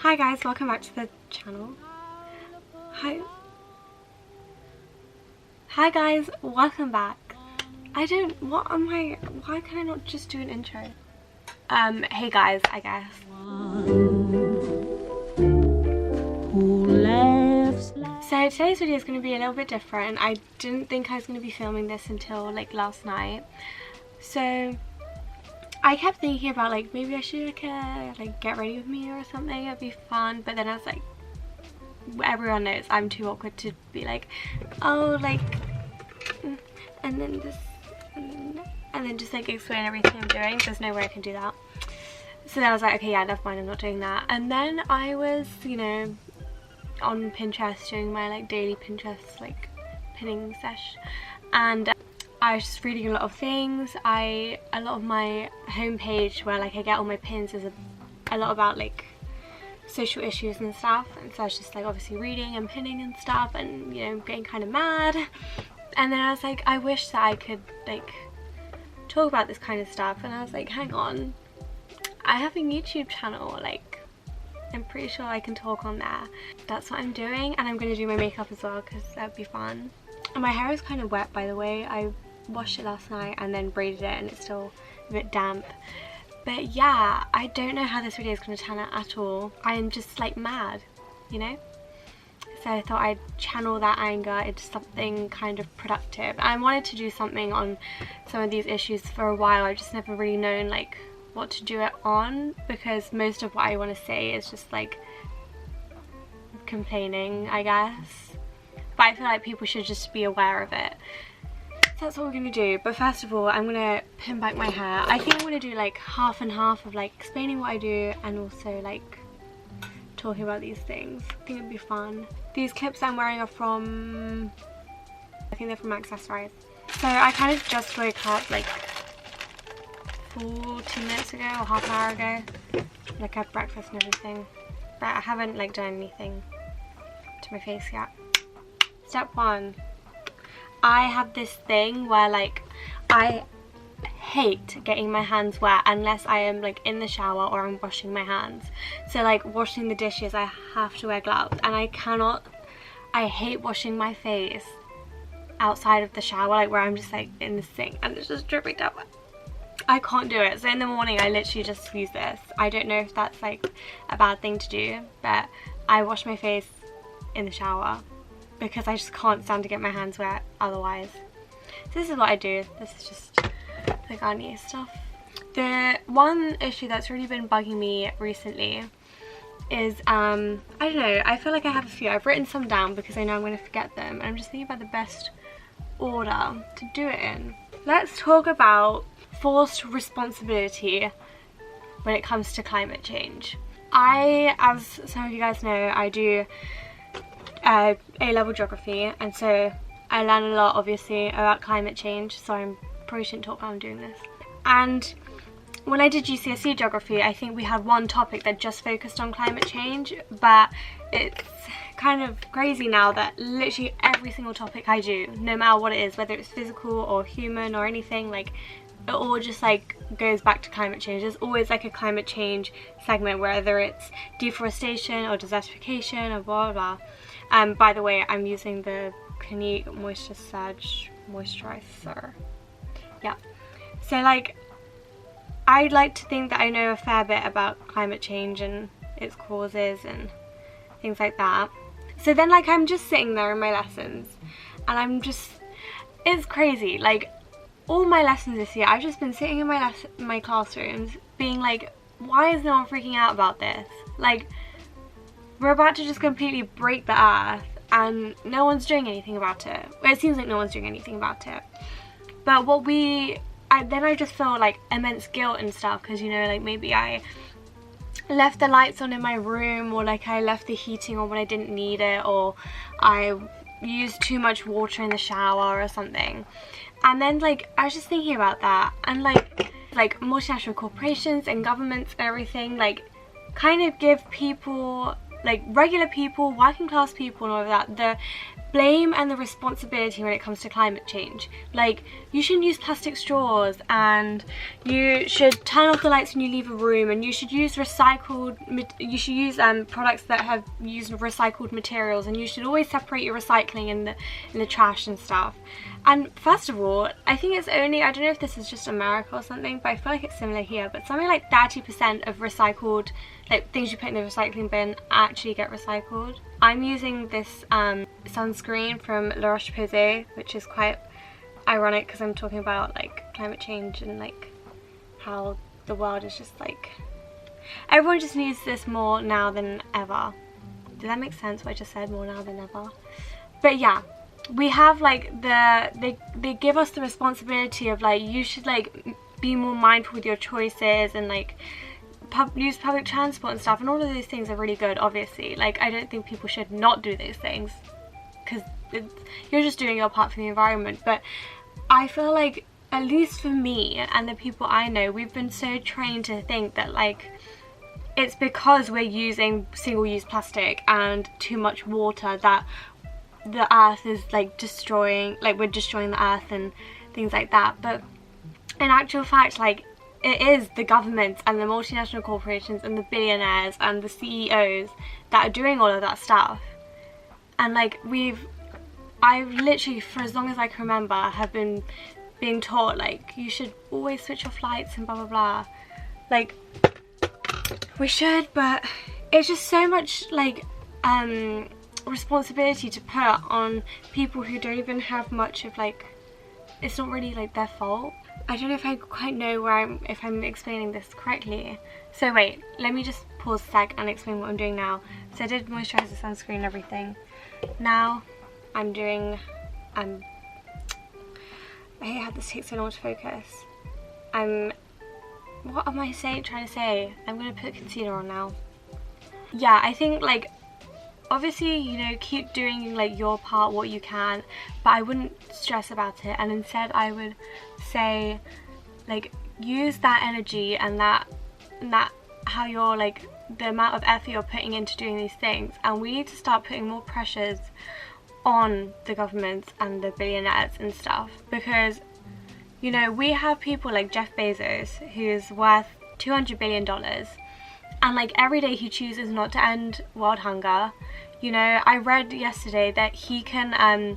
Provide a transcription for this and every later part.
Hi guys, welcome back to the channel. Hi guys, welcome back. Why can I not just do an intro? Hey guys, I guess. So today's video is going to be a little bit different. I didn't think I was going to be filming this until like last night. So I kept thinking about like maybe I should like get ready with me or something, it'd be fun, but then I was like, everyone knows I'm too awkward to be like, oh like, and then this, and then just like explain everything I'm doing. There's no way I can do that. So then I was like, okay, yeah, never mind, I'm not doing that. And then I was, you know, on Pinterest doing my like daily Pinterest like pinning sesh, and I was just reading a lot of things. A lot of my homepage where like I get all my pins is a lot about like social issues and stuff, and so I was just like obviously reading and pinning and stuff, and you know, getting kind of mad. And then I was like, I wish that I could like talk about this kind of stuff, and I was like, hang on, I have a YouTube channel, like I'm pretty sure I can talk on there. That's what I'm doing, and I'm going to do my makeup as well because that'd be fun. And my hair is kind of wet, by the way. I washed it last night and then braided it, and it's still a bit damp. But yeah, I don't know how this video is going to turn out at all. I am just like mad, you know? So I thought I'd channel that anger into something kind of productive. I wanted to do something on some of these issues for a while. I've just never really known like what to do it on, because most of what I want to say is just like complaining, I guess. But I feel like people should just be aware of it. So that's what we're going to do. But first of all, I'm going to pin back my hair. I think I'm going to do like half and half of like explaining what I do and also like talking about these things. I think it'd be fun. These clips I'm wearing are from, I think they're from Accessorize. So I kind of just woke up like 40 minutes ago or half an hour ago. Like I had breakfast and everything. But I haven't like done anything to my face yet. Step one. I have this thing where like I hate getting my hands wet unless I am like in the shower or I'm washing my hands. So like washing the dishes, I have to wear gloves, and I hate washing my face outside of the shower, like where I'm just like in the sink and it's just dripping down. I can't do it. So in the morning I literally just use this. I don't know if that's like a bad thing to do, but I wash my face in the shower because I just can't stand to get my hands wet otherwise. So this is what I do. This is just the Garnier stuff. The one issue that's really been bugging me recently is I don't know, I feel like I have a few. I've written some down because I know I'm going to forget them, and I'm just thinking about the best order to do it in. Let's talk about forced responsibility when it comes to climate change. As some of you guys know, I do A-level geography, and so I learn a lot obviously about climate change, so I probably shouldn't talk while I'm doing this. And when I did GCSE geography, I think we had one topic that just focused on climate change, but it's kind of crazy now that literally every single topic I do, no matter what it is, whether it's physical or human or anything, like it all just like goes back to climate change. There's always like a climate change segment, whether it's deforestation or desertification or blah blah blah. By the way, I'm using the Clinique Moisture Surge Moisturizer. Yeah. So like, I'd like to think that I know a fair bit about climate change and its causes and things like that. So then like I'm just sitting there in my lessons and I'm just, it's crazy. Like all my lessons this year, I've just been sitting in my classrooms being like, why is no one freaking out about this? Like, we're about to just completely break the earth and no one's doing anything about it. Well, it seems like no one's doing anything about it. But what then I just feel like immense guilt and stuff, because you know, like maybe I left the lights on in my room, or like I left the heating on when I didn't need it, or I used too much water in the shower or something. And then like I was just thinking about that, and like multinational corporations and governments and everything like kind of give people like regular people, working class people and all of that, the blame and the responsibility when it comes to climate change. Like, you shouldn't use plastic straws, and you should turn off the lights when you leave a room, and you should use products that have used recycled materials, and you should always separate your recycling in the trash and stuff. And first of all, I think it's only, I don't know if this is just America or something, but I feel like it's similar here, but something like 30% of recycled, like things you put in the recycling bin, actually get recycled. I'm using this sunscreen from La Roche-Posay, which is quite ironic because I'm talking about like climate change and like how the world is just like, everyone just needs this more now than ever. Did that make sense what I just said, more now than ever? But yeah, we have like they give us the responsibility of like, you should like be more mindful with your choices, and like use public transport and stuff, and all of those things are really good, obviously. Like, I don't think people should not do those things, because you're just doing your part for the environment. But I feel like, at least for me and the people I know, we've been so trained to think that like it's because we're using single-use plastic and too much water that the earth is like destroying, like we're destroying the earth and things like that. But in actual fact, like, it is the governments and the multinational corporations and the billionaires and the CEOs that are doing all of that stuff. And like, I've literally, for as long as I can remember, have been being taught like, you should always switch off lights and blah blah blah. Like, we should, but it's just so much like responsibility to put on people who don't even have much of like, it's not really like their fault. I don't know if I quite know if I'm explaining this correctly. So wait, let me just pause a sec and explain what I'm doing now. So I did moisturizer, sunscreen and everything. Now I'm doing, I hate how this takes so long to focus. What am I trying to say? I'm gonna put concealer on now. Yeah, I think like, obviously, you know, keep doing like your part, what you can, but I wouldn't stress about it, and instead I would say like, use that energy and that how you're like, the amount of effort you're putting into doing these things, and we need to start putting more pressures on the governments and the billionaires and stuff, because, you know, we have people like Jeff Bezos, who's worth $200 billion, and like every day he chooses not to end world hunger. You know, I read yesterday that he can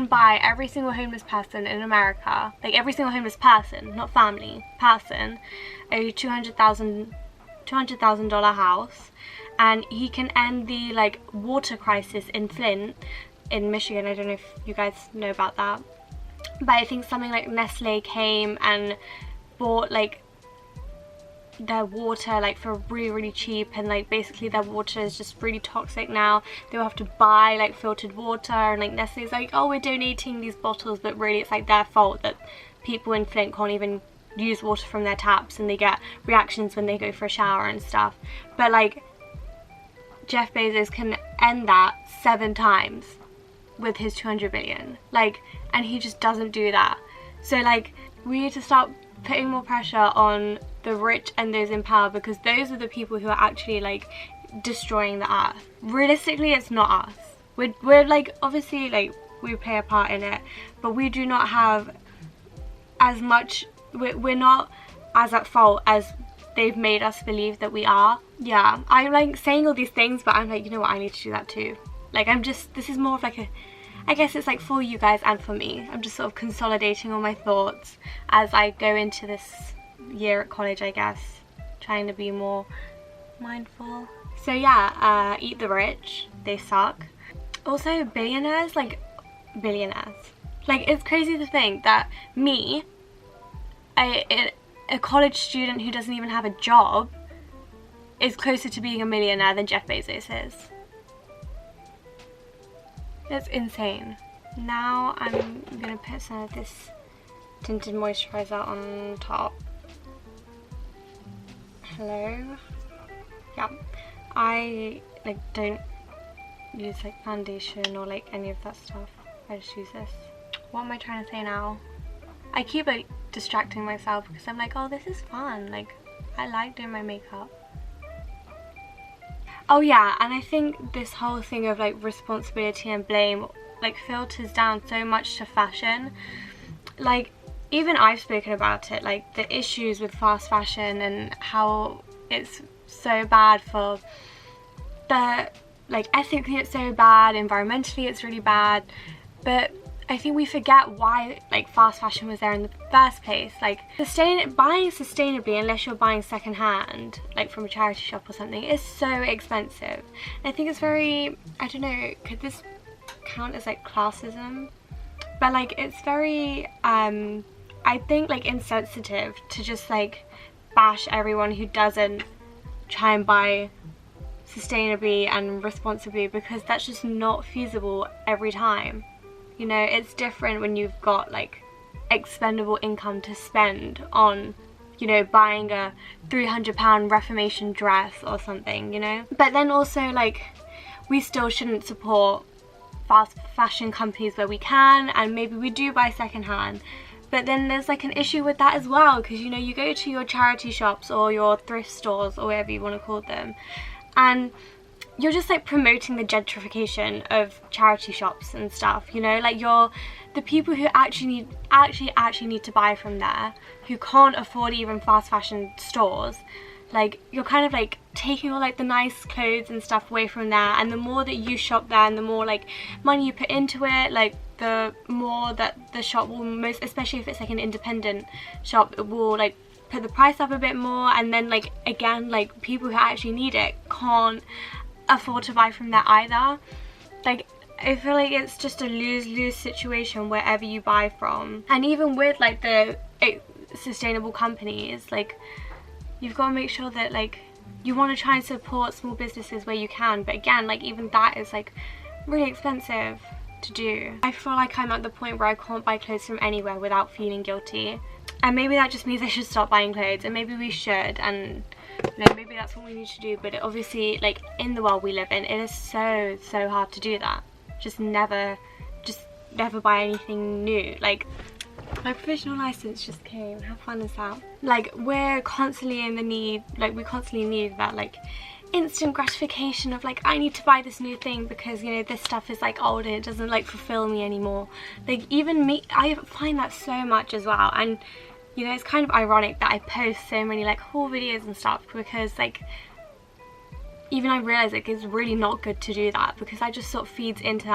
buy every single homeless person in America, like every single homeless person, not family, person, a $200,000 house, and he can end the like water crisis in Flint, in Michigan. I don't know if you guys know about that, but I think something like Nestle came and bought like their water like for really cheap, and like basically their water is just really toxic now. They'll have to buy like filtered water, and like Nestle's like, oh, we're donating these bottles, but really it's like their fault that people in Flint can't even use water from their taps, and they get reactions when they go for a shower and stuff. But like, Jeff Bezos can end that 7 times with his 200 billion, like, and he just doesn't do that. So like, we need to start putting more pressure on the rich and those in power, because those are the people who are actually like destroying the earth. Realistically, it's not us. We're like, obviously like we play a part in it, but we do not have as much, we're not as at fault as they've made us believe that we are. Yeah, I'm like saying all these things, but I'm like, you know what, I need to do that too. Like, this is more of like I guess it's like for you guys and for me. I'm just sort of consolidating all my thoughts as I go into this year at college, I guess, trying to be more mindful. So yeah, eat the rich, they suck. Also, billionaires, like, it's crazy to think that me, a college student who doesn't even have a job, is closer to being a millionaire than Jeff Bezos is. It's insane. Now I'm gonna put some of this tinted moisturizer on top. Hello. Yeah, I like don't use like foundation or like any of that stuff. I just use this. What am I trying to say now? I keep like distracting myself because I'm like, oh, this is fun. Like, I like doing my makeup. Oh yeah, and I think this whole thing of like responsibility and blame like filters down so much to fashion. Like, even I've spoken about it, like the issues with fast fashion and how it's so bad for the, like, ethically it's so bad, environmentally it's really bad, but I think we forget why like fast fashion was there in the first place. Like, buying sustainably, unless you're buying secondhand, like from a charity shop or something, is so expensive. And I think it's very, I don't know, could this count as like classism? But like, it's very I think like insensitive to just like bash everyone who doesn't try and buy sustainably and responsibly, because that's just not feasible every time. You know, it's different when you've got like expendable income to spend on, you know, buying a £300 Reformation dress or something, you know. But then also, like, we still shouldn't support fast fashion companies where we can, and maybe we do buy secondhand, but then there's like an issue with that as well, because, you know, you go to your charity shops or your thrift stores or whatever you want to call them, and you're just like promoting the gentrification of charity shops and stuff, you know. Like, you're the people who actually need to buy from there, who can't afford even fast fashion stores. Like, you're kind of like taking all like the nice clothes and stuff away from there, and the more that you shop there and the more like money you put into it, like the more that the shop will, most especially if it's like an independent shop, it will like put the price up a bit more, and then like again, like people who actually need it can't afford to buy from there either. Like, I feel like it's just a lose-lose situation wherever you buy from. And even with like the sustainable companies, like, you've got to make sure that like you want to try and support small businesses where you can, but again, like, even that is like really expensive to do. I feel like I'm at the point where I can't buy clothes from anywhere without feeling guilty, and maybe that just means I should stop buying clothes, and maybe we should, and you know, maybe that's what we need to do. But it obviously, like, in the world we live in, it is so hard to do that. Just never buy anything new. Like, my provisional license just came. How fun is that? Like, we're constantly in the need, like, we constantly need that like instant gratification of like, I need to buy this new thing because, you know, this stuff is like old and it doesn't like fulfill me anymore. Like, even me, I find that so much as well. And you know, it's kind of ironic that I post so many like haul videos and stuff, because like, even I realise like it's really not good to do that, because that just sort of feeds into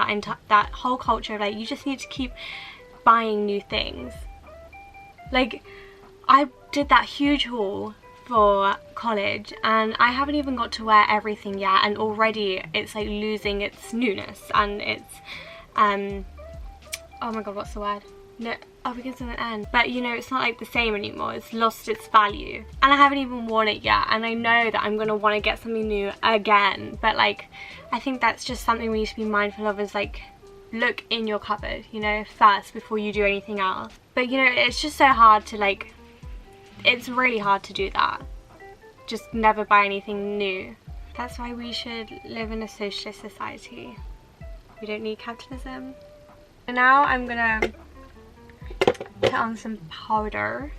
that whole culture of like, you just need to keep buying new things. Like, I did that huge haul for college and I haven't even got to wear everything yet, and already it's like losing its newness, and it's oh my god, what's the word? No, oh, begins with an N. But you know, it's not like the same anymore. It's lost its value. And I haven't even worn it yet, and I know that I'm gonna want to get something new again. But like, I think that's just something we need to be mindful of, is like, look in your cupboard, you know, first before you do anything else. But you know, it's just so hard to like, it's really hard to do that. Just never buy anything new. That's why we should live in a socialist society. We don't need capitalism. And now I'm gonna put on some powder.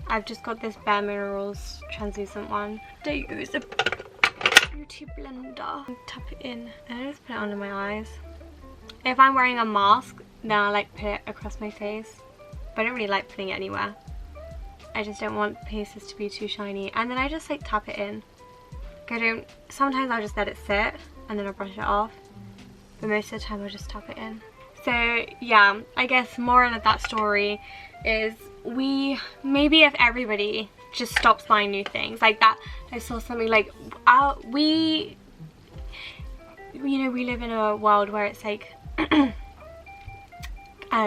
I've just got this Bare Minerals translucent one. Don't use a beauty blender. Tap it in and I just put it under my eyes. If I'm wearing a mask, then I like put it across my face, but I don't really like putting it anywhere. I just don't want places to be too shiny, and then I just like tap it in. Like, sometimes I'll just let it sit and then I'll brush it off, but most of the time I'll just tap it in. So yeah, I guess moral of that story is, maybe if everybody just stops buying new things like that. I saw something like, you know, we live in a world where it's like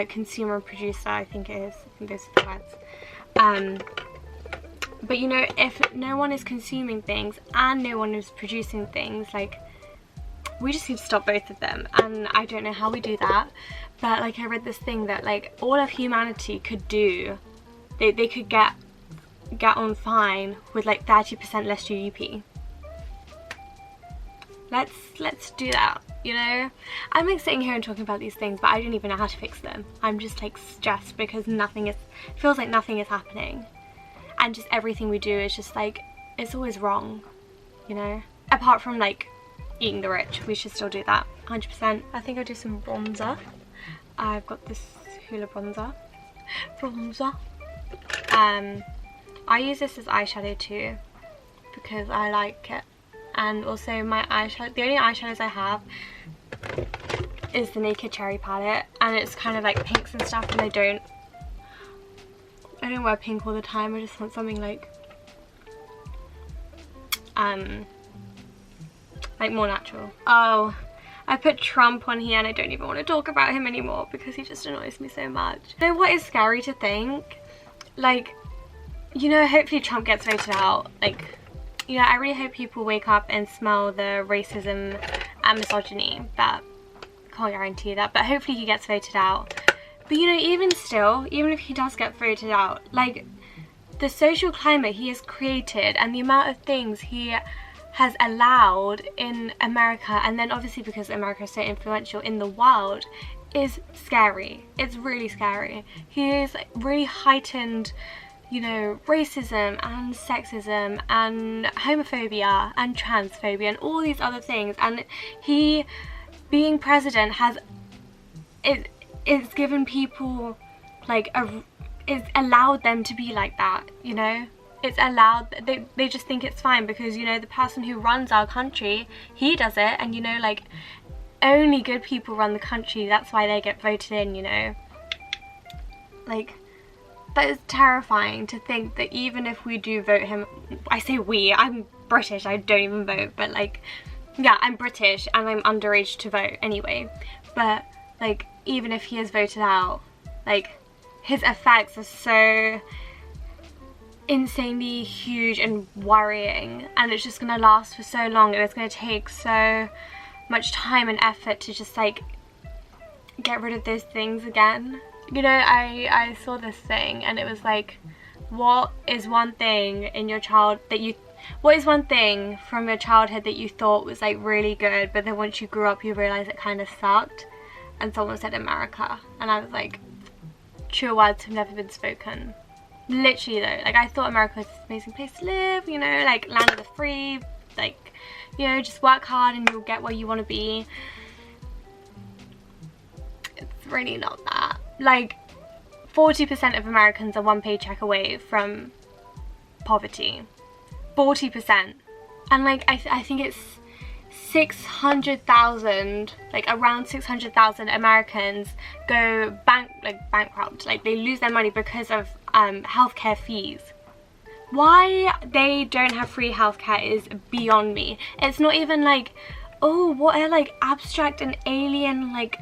consumer producer, I think it is. I think those are the words. But you know, if no one is consuming things and no one is producing things, like, we just need to stop both of them. And I don't know how we do that, but like, I read this thing that like all of humanity could do, they could get on fine with like 30% less GDP. Let's do that, you know? I'm like sitting here and talking about these things, but I don't even know how to fix them. I'm just like stressed because feels like nothing is happening. And just everything we do is just like, it's always wrong, you know? apart from like eating the rich, we should still do that 100%. I think I'll do some bronzer. I've got this Hoola bronzer. I use this as eyeshadow too because I like it, and also my eyeshadow, the only eyeshadows I have is the Naked Cherry palette, and it's kind of like pinks and stuff, and I don't wear pink all the time. I just want something like more natural. Oh, I put Trump on here and I don't even want to talk about him anymore because he just annoys me so much. You know what is scary to think? Like, you know, hopefully Trump gets voted out. Like, you know, I really hope people wake up and smell the racism and misogyny, but can't guarantee that. But hopefully he gets voted out. But you know, even still, even if he does get voted out, like, the social climate he has created and the amount of things he has allowed in America, and then obviously because America is so influential in the world, is scary. It's really scary. He has really heightened, you know, racism and sexism and homophobia and transphobia and all these other things, and he, being president, has it's given people like it's allowed them to be like that, you know. It's allowed, they just think it's fine because, you know, the person who runs our country, he does it, and you know, like, only good people run the country, that's why they get voted in, you know. Like, that is terrifying to think that even if we do vote him, I say we, I'm British, I don't even vote, but like, yeah, I'm British and I'm underage to vote anyway, but like, even if he is voted out, like, his effects are so insanely huge and worrying, and it's just gonna last for so long, and it's gonna take so much time and effort to just like get rid of those things again. You know, I saw this thing and it was like, what is one thing in your what is one thing from your childhood that you thought was like really good, but then once you grew up you realize it kind of sucked? And someone said America, and I was like, true words have never been spoken. Literally though, like, I thought America was this amazing place to live, you know, like land of the free, like, you know, just work hard and you'll get where you want to be. It's really not that. Like, 40% of Americans are one paycheck away from poverty. 40%. And like, I think it's 600,000, like around 600,000 Americans go bankrupt, like they lose their money because of healthcare fees. Why they don't have free healthcare is beyond me. It's not even like, oh, what a like abstract and alien like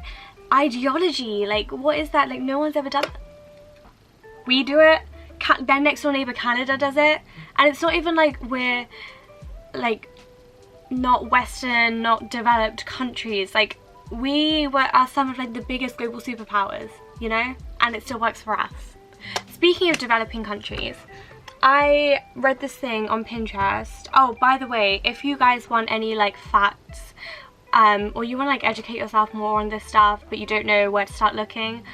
ideology, like what is that? Like, no one's ever done that. We do it, their next door neighbor Canada does it, and it's not even like we're like not Western, not developed countries. Like, we are some of like the biggest global superpowers, you know, and it still works for us. Speaking of developing countries, I read this thing on Pinterest. Oh, by the way, if you guys want any like facts, or you want to like educate yourself more on this stuff but you don't know where to start looking,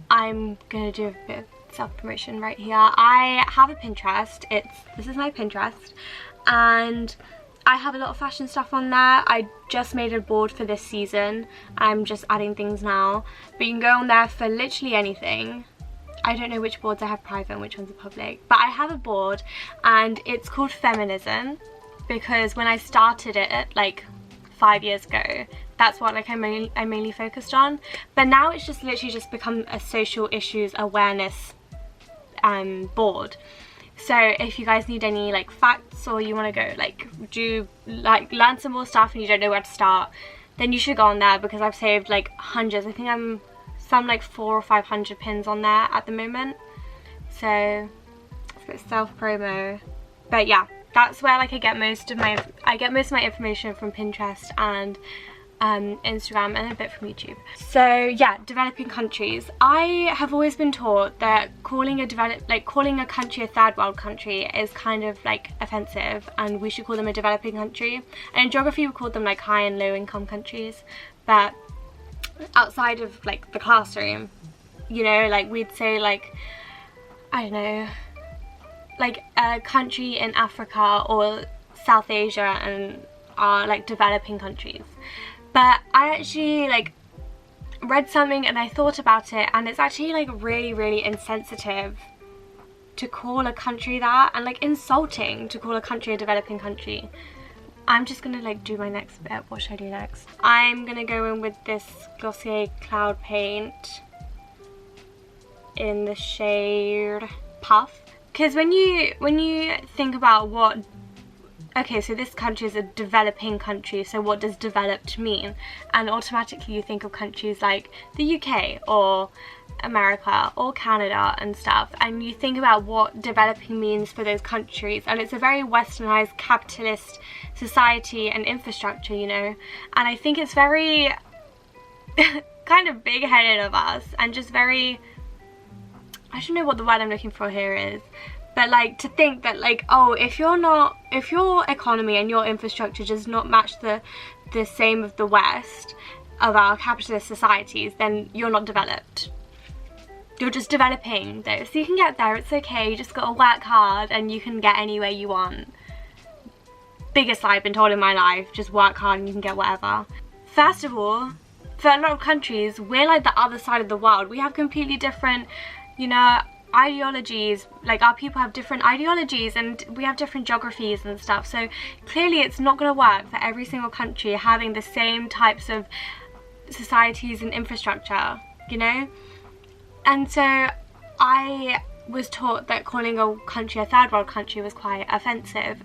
I'm gonna do a bit of self-promotion right here. I have a Pinterest. This is my Pinterest, and I have a lot of fashion stuff on there. I just made a board for this season. I'm just adding things now, but you can go on there for literally anything. I don't know which boards I have private and which ones are public, but I have a board and it's called Feminism because when I started it like 5 years ago, that's what like I mainly focused on. But now it's just literally just become a social issues awareness board. So if you guys need any like facts, or you want to go like learn some more stuff and you don't know where to start, then you should go on there because I've saved like hundreds. I think I'm some like 400 or 500 pins on there at the moment. So it's a bit self-promo, but yeah, that's where like I get most of my information from Pinterest and Instagram, and a bit from YouTube. So yeah, developing countries. I have always been taught that calling a country a third world country is kind of like offensive, and we should call them a developing country. And in geography we call them like high and low income countries. But outside of like the classroom, you know, like we'd say like, I don't know, like a country in Africa or South Asia and are like developing countries. But I actually like read something and I thought about it, and it's actually like really insensitive to call a country that, and like insulting to call a country a developing country. I'm just gonna like do my next bit. What should I do next? I'm gonna go in with this Glossier Cloud Paint in the shade Puff, because when you think about what, okay, so this country is a developing country, so what does developed mean? And automatically you think of countries like the UK or America or Canada and stuff, and you think about what developing means for those countries, and it's a very westernized capitalist society and infrastructure, you know, and I think it's very kind of big-headed of us, and just very, I don't know what the word I'm looking for here is, but like to think that like, oh, if your economy and your infrastructure does not match the same of the West, of our capitalist societies, then you're not developed. You're just developing though, so you can get there, it's okay, you just gotta work hard and you can get anywhere you want. Biggest lie I've been told in my life, just work hard and you can get whatever. First of all, for a lot of countries, we're like the other side of the world. We have completely different, you know, ideologies, like our people have different ideologies and we have different geographies and stuff, so clearly it's not gonna work for every single country having the same types of societies and infrastructure, you know? And so I was taught that calling a country a third world country was quite offensive.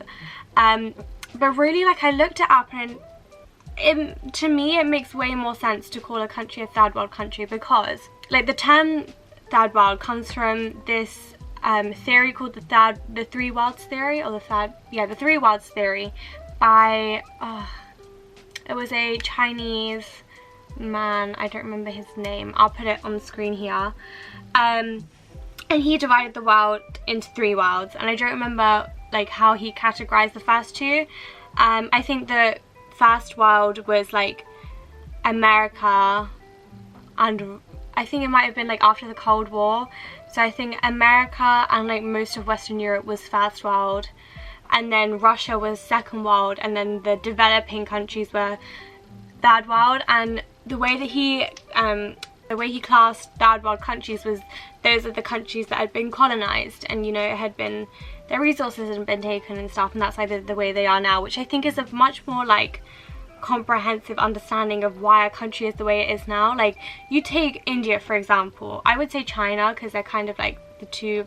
But really, like, I looked it up, and to me it makes way more sense to call a country a third world country, because like the term third world comes from this theory called the three worlds theory, or the three worlds theory by it was a Chinese man, I don't remember his name, I'll put it on the screen here, and he divided the world into three worlds, and I don't remember like how he categorized the first two. I think the first world was like America, and I think it might have been like after the Cold War, so I think America and like most of Western Europe was first world, and then Russia was second world, and then the developing countries were third world. And the way that he classed third world countries was those are the countries that had been colonized, and you know, it had been, their resources had been taken and stuff, and that's like the way they are now, which I think is a much more like comprehensive understanding of why a country is the way it is now. Like, you take India for example, I would say China, because they're kind of like the two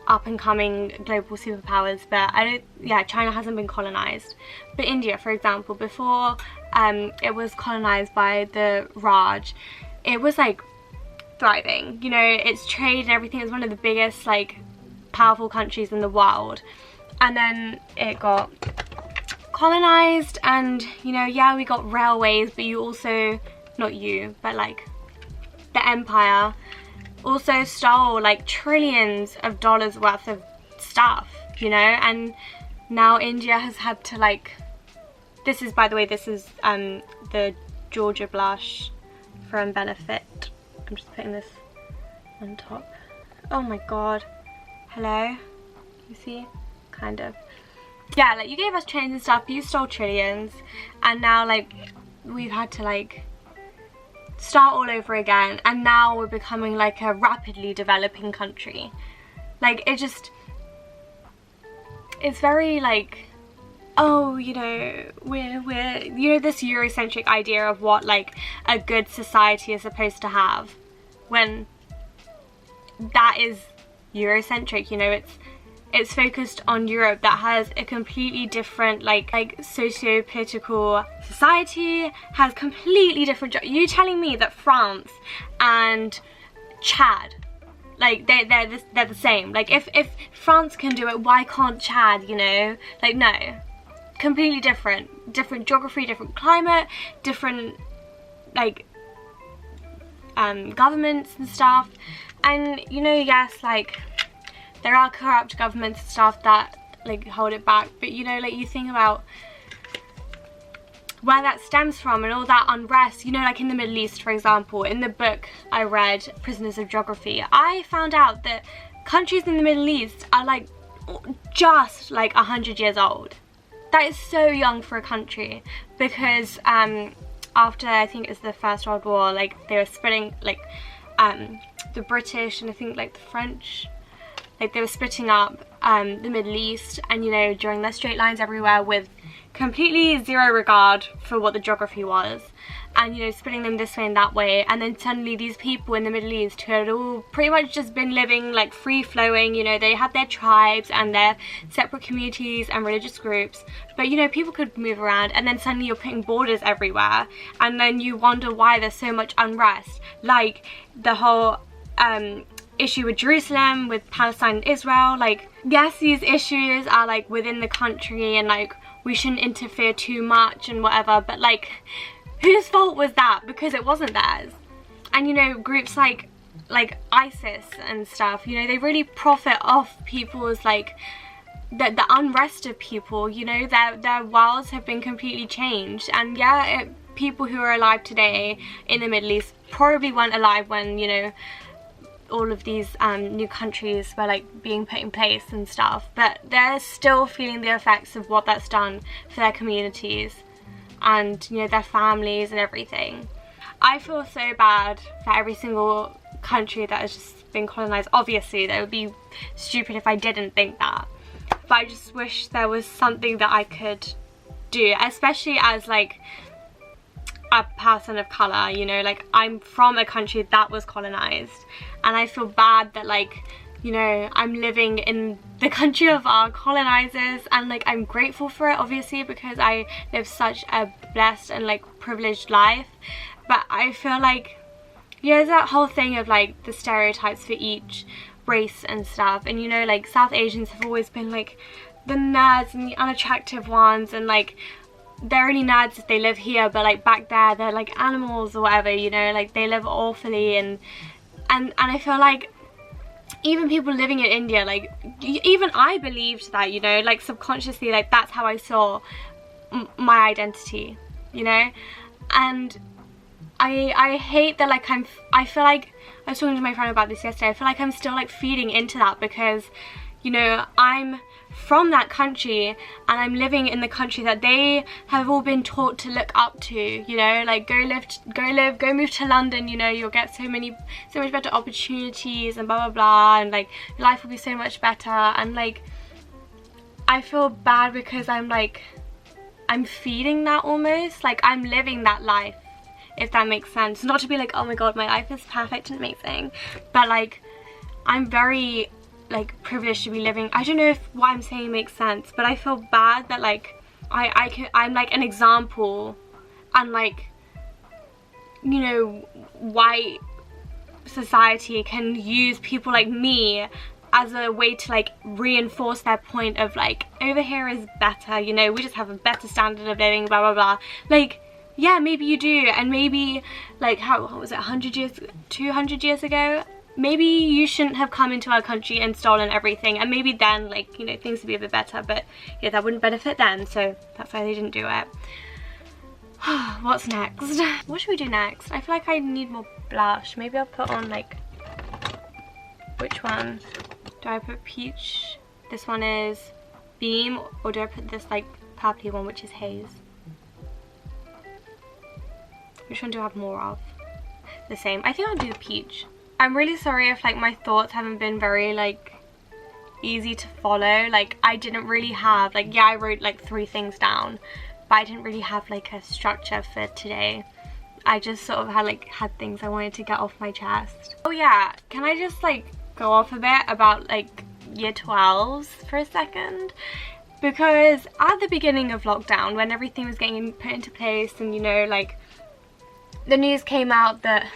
up and coming global superpowers, but China hasn't been colonized. But India for example, before it was colonized by the Raj, it was like thriving, you know, its trade and everything is one of the biggest like powerful countries in the world, and then it got colonized, and you know, yeah, we got railways, but you also, not you, but like the empire also stole like trillions of dollars worth of stuff, you know, and now India has had to like, this is, by the way, this is the Georgia blush from Benefit. I'm just putting this on top. Oh my god, hello, you see, kind of. Yeah, like, you gave us trains and stuff, but you stole trillions, and now like we've had to like start all over again, and now we're becoming like a rapidly developing country. Like, it's very like, oh, you know, we're you know, this Eurocentric idea of what like a good society is supposed to have, when that is Eurocentric, you know, it's focused on Europe that has a completely different like socio-political society, has completely different you telling me that France and Chad, like they're the same? Like, if France can do it, why can't Chad, you know? Like, no, completely different geography, different climate, different like governments and stuff. And you know, yes, like there are corrupt governments and stuff that like hold it back, but you know, like, you think about where that stems from and all that unrest, you know, like in the Middle East for example. In the book I read, Prisoners of Geography, I found out that countries in the Middle East are like just like 100 years old. that is so young for a country, because after, I think it's the First World War, like they were splitting, like the British and I think like the French, like they were splitting up the Middle East, and you know, drawing their straight lines everywhere with completely zero regard for what the geography was, and you know, splitting them this way and that way. And then suddenly these people in the Middle East who had all pretty much just been living like free flowing, you know, they had their tribes and their separate communities and religious groups, but you know, people could move around, and then suddenly you're putting borders everywhere, and then you wonder why there's so much unrest, like the whole issue with Jerusalem, with Palestine and Israel. Like, yes, these issues are like within the country and like we shouldn't interfere too much and whatever, but like, whose fault was that? Because it wasn't theirs. And you know, groups like ISIS and stuff, you know, they really profit off people's like the unrest of people, you know, their worlds have been completely changed. And yeah, people who are alive today in the Middle East probably weren't alive when, you know, all of these new countries were like being put in place and stuff, but they're still feeling the effects of what that's done for their communities and, you know, their families and everything. I feel so bad for every single country that has just been colonized. Obviously that would be stupid if I didn't think that, but I just wish there was something that I could do, especially as like a person of color, you know, like I'm from a country that was colonized, and I feel bad that, like, you know, I'm living in the country of our colonizers, and like I'm grateful for it obviously because I live such a blessed and like privileged life, but I feel like, you know, that whole thing of like the stereotypes for each race and stuff, and you know, like South Asians have always been like the nerds and the unattractive ones, and like they're only nerds if they live here, but like back there they're like animals or whatever, you know, like they live awfully. And I feel like even people living in India, like even I believed that, you know, like subconsciously, like that's how I saw my identity, you know. And I hate that, like I feel like, I was talking to my friend about this yesterday, I feel like I'm still like feeding into that because, you know, I'm from that country and I'm living in the country that they have all been taught to look up to, you know, like go move to London, you know, you'll get so much better opportunities and blah blah blah, and like life will be so much better. And like I feel bad because I'm feeding that almost, like I'm living that life, if that makes sense. Not to be like, oh my god, my life is perfect and amazing, but like I'm very like privileged to be living. I don't know if what I'm saying makes sense, but I feel bad that like I'm like an example, and like, you know, white society can use people like me as a way to like reinforce their point of like, over here is better, you know, we just have a better standard of living, blah blah blah. Like, yeah, maybe you do, and maybe like, what was it, 100 years, 200 years ago, maybe you shouldn't have come into our country and stolen everything, and maybe then, like, you know, things would be a bit better, but yeah, that wouldn't benefit them, so that's why they didn't do it. What's next? What should we do next? I feel like I need more blush. Maybe I'll put on like, which one? Do I put peach? This one is Beam, or do I put this like purpley one, which is Haze? Which one do I have more of? The same. I think I'll do the peach. I'm really sorry if like my thoughts haven't been very like easy to follow. Like I didn't really have, like, yeah, I wrote like 3 things down, but I didn't really have like a structure for today. I just sort of had things I wanted to get off my chest. Oh yeah, can I just like go off a bit about like year 12s for a second? Because at the beginning of lockdown, when everything was getting put into place, and you know, like the news came out that,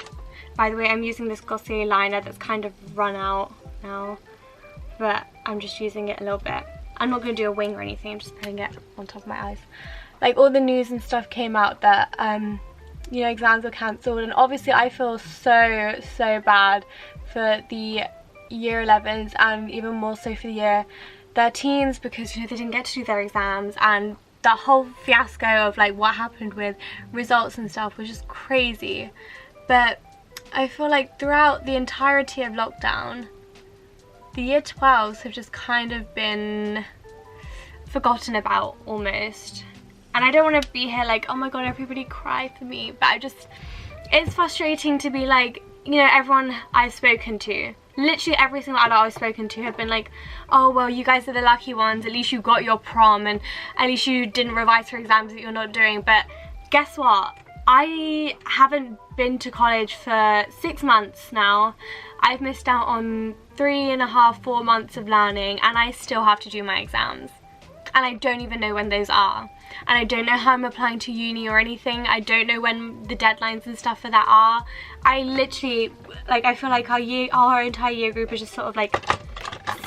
by the way, I'm using this Glossier liner that's kind of run out now, but I'm just using it a little bit. I'm not going to do a wing or anything, I'm just putting it on top of my eyes. Like, all the news and stuff came out that, you know, exams were cancelled, and obviously I feel so bad for the year 11s, and even more so for the year 13s, because, you know, they didn't get to do their exams, and the whole fiasco of like what happened with results and stuff was just crazy. But I feel like throughout the entirety of lockdown, the year 12s have just kind of been forgotten about almost. And I don't want to be here like, oh my god, everybody cry for me, but it's frustrating to be like, you know, everyone I've spoken to, literally every single adult I've spoken to have been like, oh well, you guys are the lucky ones, at least you got your prom, and at least you didn't revise for exams that you're not doing. But guess what, I haven't been to college for 6 months now. I've missed out on 3.5, 4 months of learning, and I still have to do my exams, and I don't even know when those are, and I don't know how I'm applying to uni or anything. I don't know when the deadlines and stuff for that are. I literally, like, I feel like our entire year group is just sort of like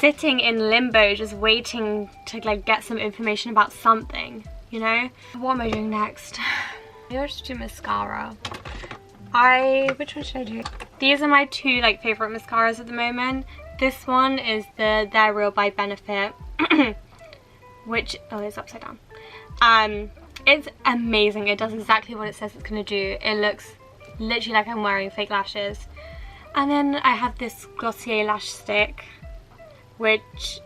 sitting in limbo, just waiting to like get some information about something, you know? What am I doing next? Maybe I'll just do mascara. Which one should I do? These are my two like favorite mascaras at the moment. This one is the They're Real by Benefit, which, oh, it's upside down. It's amazing. It does exactly what it says it's gonna do. It looks literally like I'm wearing fake lashes. And then I have this Glossier lash stick, which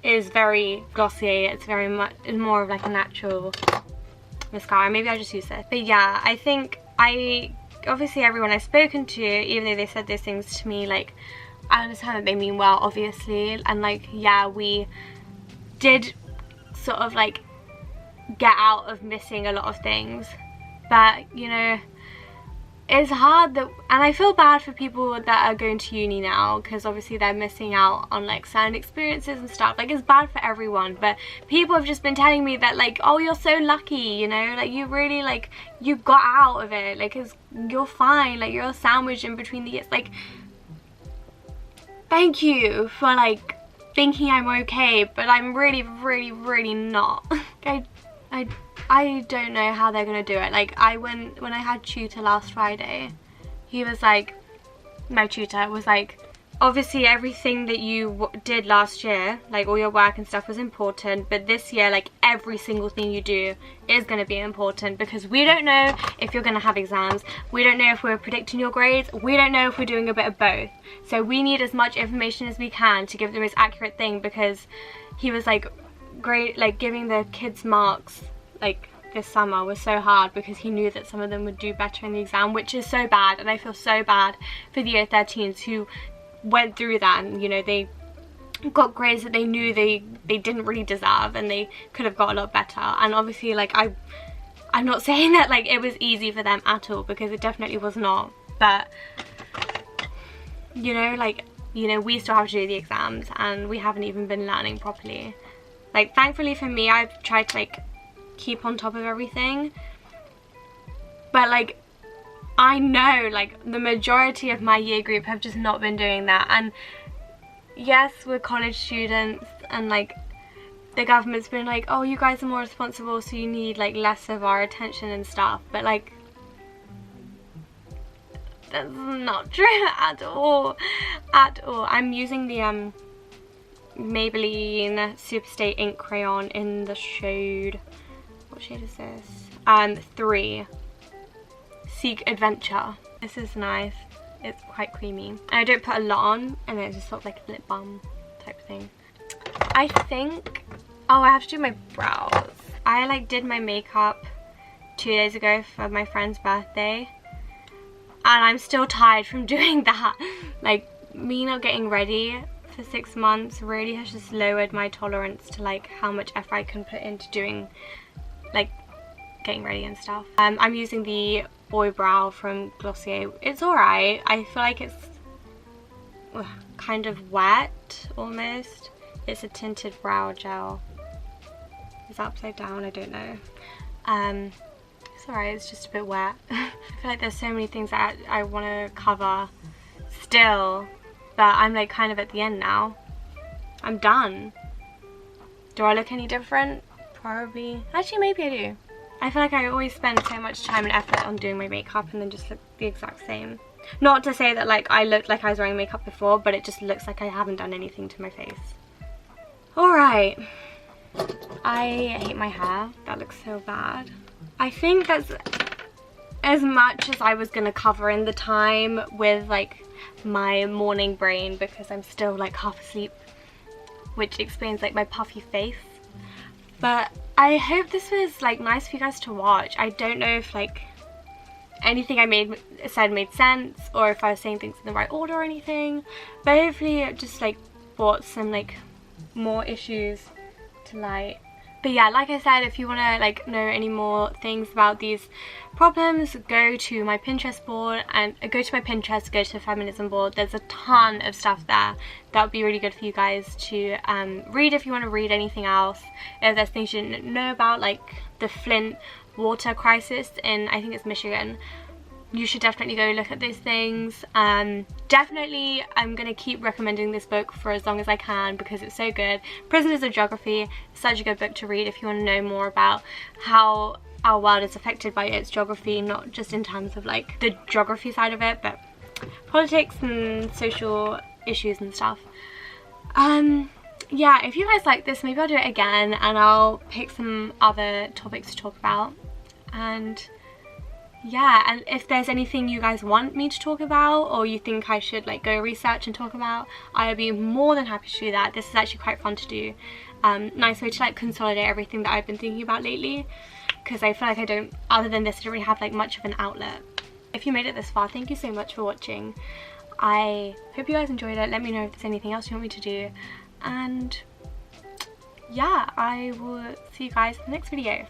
is very Glossier. It's very much, it's more of like a natural mascara. Maybe I'll just use this. But yeah, I think obviously everyone I've spoken to, even though they said those things to me, like, I understand that they mean well, obviously, and like, yeah, we did sort of like get out of missing a lot of things, but you know, it's hard that, and I feel bad for people that are going to uni now, because obviously they're missing out on like certain experiences and stuff. Like, it's bad for everyone, but people have just been telling me that like, oh, you're so lucky, you know, like you really, like, you got out of it, like you're fine, like you're sandwiched in between the years. Like, thank you for like thinking I'm okay, but I'm really, really, really not. I don't know how they're gonna do it. Like, when I had tutor last Friday, he was like, my tutor was like, obviously everything that you did last year, like all your work and stuff, was important, but this year, like, every single thing you do is going to be important, because we don't know if you're going to have exams, we don't know if we're predicting your grades, we don't know if we're doing a bit of both, so we need as much information as we can to give the most accurate thing. Because he was like, great, like giving the kids marks like this summer was so hard, because he knew that some of them would do better in the exam, which is so bad. And I feel so bad for the year 13s who went through that, and you know, they got grades that they knew they didn't really deserve, and they could have got a lot better. And obviously, like, I'm not saying that like it was easy for them at all, because it definitely was not, but you know, like, you know, we still have to do the exams, and we haven't even been learning properly. Like, thankfully for me, I've tried to like keep on top of everything, but like, I know like the majority of my year group have just not been doing that. And yes, we're college students, and like the government's been like, oh, you guys are more responsible, so you need like less of our attention and stuff, but like, that's not true at all, at all. I'm using the Maybelline Superstay ink crayon in the shade, what shade is this? 3, Seek Adventure. This is nice, it's quite creamy, and I don't put a lot on, and it's just sort of like a lip balm type thing. I think, oh, I have to do my brows. I like did my makeup 2 days ago for my friend's birthday, and I'm still tired from doing that. Like, me not getting ready for 6 months really has just lowered my tolerance to like how much effort I can put into doing like getting ready and stuff. I'm using the Boy Brow from Glossier. It's alright. I feel like it's kind of wet almost. It's a tinted brow gel. Is that upside down? I don't know. It's alright, it's just a bit wet. I feel like there's so many things that I want to cover still, but I'm like kind of at the end now. I'm done. Do I look any different? Probably. Actually, maybe I do. I feel like I always spend so much time and effort on doing my makeup and then just look the exact same. Not to say that like I looked like I was wearing makeup before, but it just looks like I haven't done anything to my face. Alright. I hate my hair. That looks so bad. I think that's as much as I was gonna cover in the time with like my morning brain, because I'm still like half asleep, which explains like my puffy face. But I hope this was like nice for you guys to watch. I don't know if like anything I said made sense, or if I was saying things in the right order or anything, but hopefully it just like brought some like more issues to light. But yeah, like I said, if you want to like know any more things about these problems, go to my Pinterest board, and go to the feminism board. There's a ton of stuff there that would be really good for you guys to read if you want to read anything else. If there's things you didn't know about, like the Flint water crisis in, I think it's Michigan, you should definitely go look at those things. Definitely I'm gonna keep recommending this book for as long as I can because it's so good. Prisoners of Geography is such a good book to read if you want to know more about how our world is affected by its geography, not just in terms of like the geography side of it, but politics and social issues and stuff. Yeah, if you guys like this, maybe I'll do it again and I'll pick some other topics to talk about. And yeah, and if there's anything you guys want me to talk about, or you think I should like go research and talk about, I'll be more than happy to do that. This is actually quite fun to do. Nice way to like consolidate everything that I've been thinking about lately, because I feel like I don't, other than this, I don't really have like much of an outlet. If you made it this far, thank you so much for watching. I hope you guys enjoyed it. Let me know if there's anything else you want me to do, and yeah, I will see you guys in the next video.